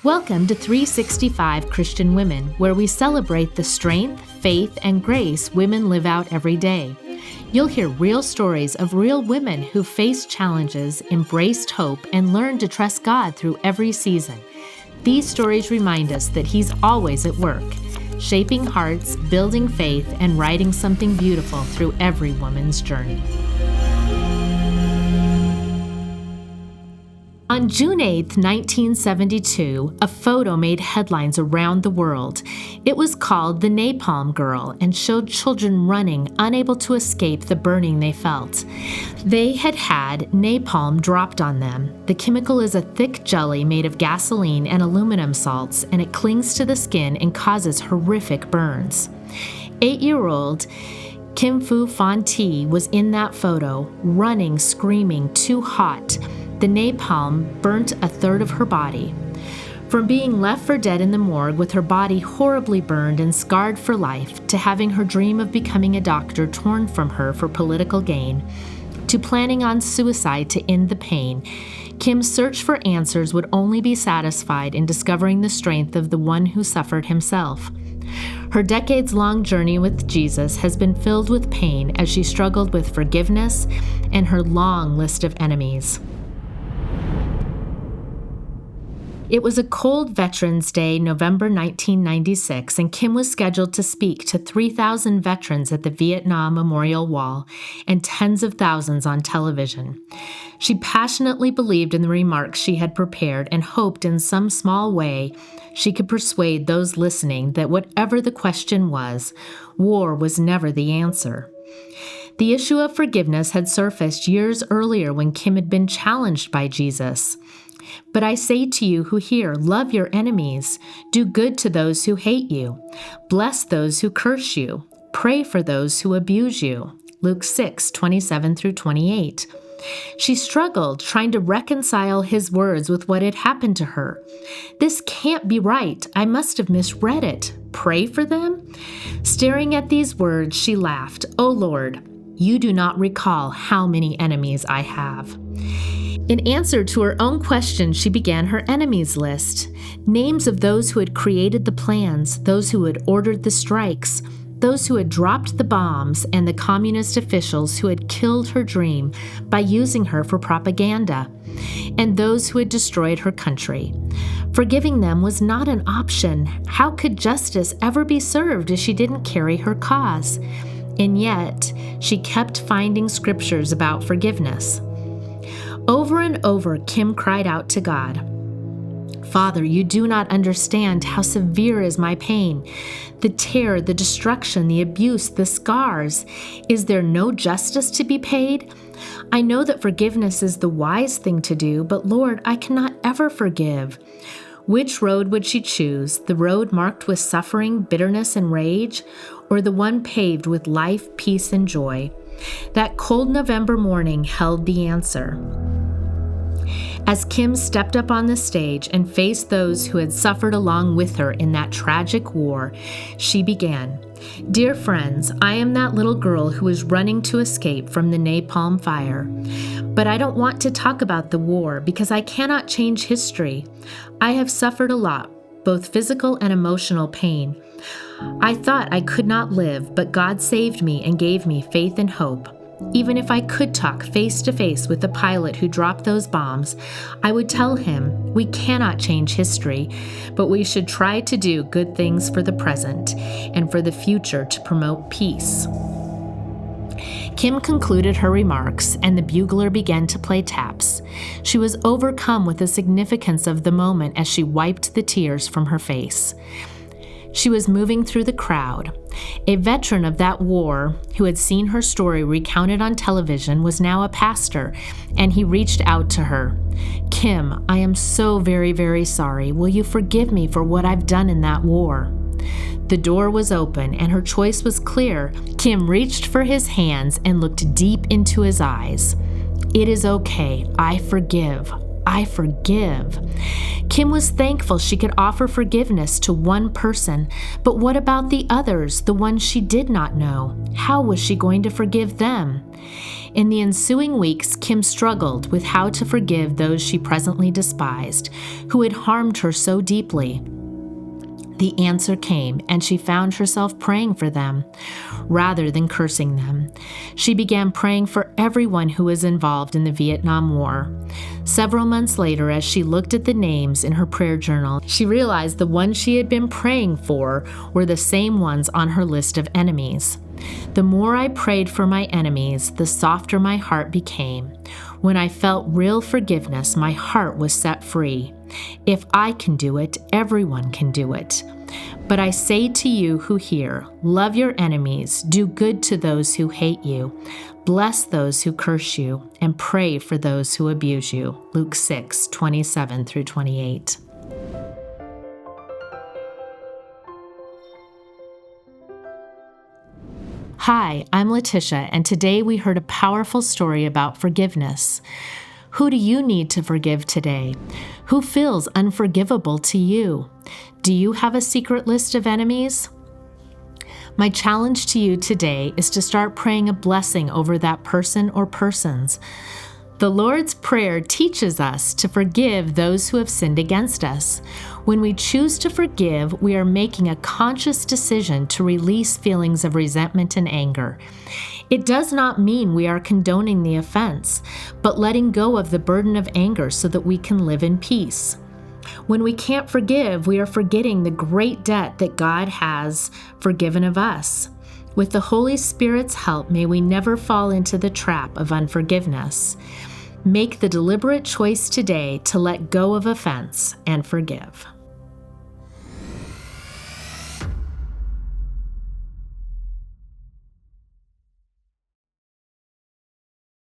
Welcome to 365 Christian Women, where we celebrate the strength, faith, and grace women live out every day. You'll hear real stories of real women who faced challenges, embraced hope, and learned to trust God through every season. These stories remind us that He's always at work, shaping hearts, building faith, and writing something beautiful through every woman's journey. On June 8, 1972, a photo made headlines around the world. It was called The Napalm Girl and showed children running, unable to escape the burning they felt. They had had napalm dropped on them. The chemical is a thick jelly made of gasoline and aluminum salts, and it clings to the skin and causes horrific burns. 8-year-old Kim Phan was in that photo, running, screaming, too hot. The napalm burnt a third of her body. From being left for dead in the morgue with her body horribly burned and scarred for life, to having her dream of becoming a doctor torn from her for political gain, to planning on suicide to end the pain, Kim's search for answers would only be satisfied in discovering the strength of the one who suffered himself. Her decades-long journey with Jesus has been filled with pain as she struggled with forgiveness and her long list of enemies. It was a cold Veterans Day, November 1996, and Kim was scheduled to speak to 3,000 veterans at the Vietnam Memorial Wall and tens of thousands on television. She passionately believed in the remarks she had prepared and hoped in some small way she could persuade those listening that whatever the question was, war was never the answer. The issue of forgiveness had surfaced years earlier when Kim had been challenged by Jesus. But I say to you who hear, love your enemies, do good to those who hate you, bless those who curse you, pray for those who abuse you. Luke 6:27-28. She struggled trying to reconcile his words with what had happened to her. This can't be right. I must have misread it. Pray for them? Staring at these words, she laughed. Oh Lord, you do not recall how many enemies I have. In answer to her own question, she began her enemies list. Names of those who had created the plans, those who had ordered the strikes, those who had dropped the bombs, and the communist officials who had killed her dream by using her for propaganda, and those who had destroyed her country. Forgiving them was not an option. How could justice ever be served if she didn't carry her cause? And yet, she kept finding scriptures about forgiveness. Over and over, Kim cried out to God, Father, you do not understand how severe is my pain, the terror, the destruction, the abuse, the scars. Is there no justice to be paid? I know that forgiveness is the wise thing to do, but Lord, I cannot ever forgive. Which road would she choose? The road marked with suffering, bitterness, and rage, or the one paved with life, peace, and joy? That cold November morning held the answer. As Kim stepped up on the stage and faced those who had suffered along with her in that tragic war, she began, Dear friends, I am that little girl who was running to escape from the napalm fire. But I don't want to talk about the war because I cannot change history. I have suffered a lot, both physical and emotional pain. I thought I could not live, but God saved me and gave me faith and hope. Even if I could talk face to face with the pilot who dropped those bombs, I would tell him, we cannot change history, but we should try to do good things for the present and for the future to promote peace. Kim concluded her remarks, and the bugler began to play taps. She was overcome with the significance of the moment as she wiped the tears from her face. She was moving through the crowd. A veteran of that war who had seen her story recounted on television was now a pastor, and he reached out to her. Kim, I am so very, very sorry. Will you forgive me for what I've done in that war? The door was open, and her choice was clear. Kim reached for his hands and looked deep into his eyes. It is okay. I forgive. I forgive. Kim was thankful she could offer forgiveness to one person, but what about the others, the ones she did not know? How was she going to forgive them? In the ensuing weeks, Kim struggled with how to forgive those she presently despised, who had harmed her so deeply. The answer came, and she found herself praying for them rather than cursing them. She began praying for everyone who was involved in the Vietnam War. Several months later, as she looked at the names in her prayer journal, she realized the ones she had been praying for were the same ones on her list of enemies. The more I prayed for my enemies, the softer my heart became. When I felt real forgiveness, my heart was set free. If I can do it, everyone can do it. But I say to you who hear, love your enemies, do good to those who hate you, bless those who curse you, and pray for those who abuse you. Luke 6:27-28. Hi, I'm Letitia, and today we heard a powerful story about forgiveness. Who do you need to forgive today? Who feels unforgivable to you? Do you have a secret list of enemies? My challenge to you today is to start praying a blessing over that person or persons. The Lord's Prayer teaches us to forgive those who have sinned against us. When we choose to forgive, we are making a conscious decision to release feelings of resentment and anger. It does not mean we are condoning the offense, but letting go of the burden of anger so that we can live in peace. When we can't forgive, we are forgetting the great debt that God has forgiven of us. With the Holy Spirit's help, may we never fall into the trap of unforgiveness. Make the deliberate choice today to let go of offense and forgive.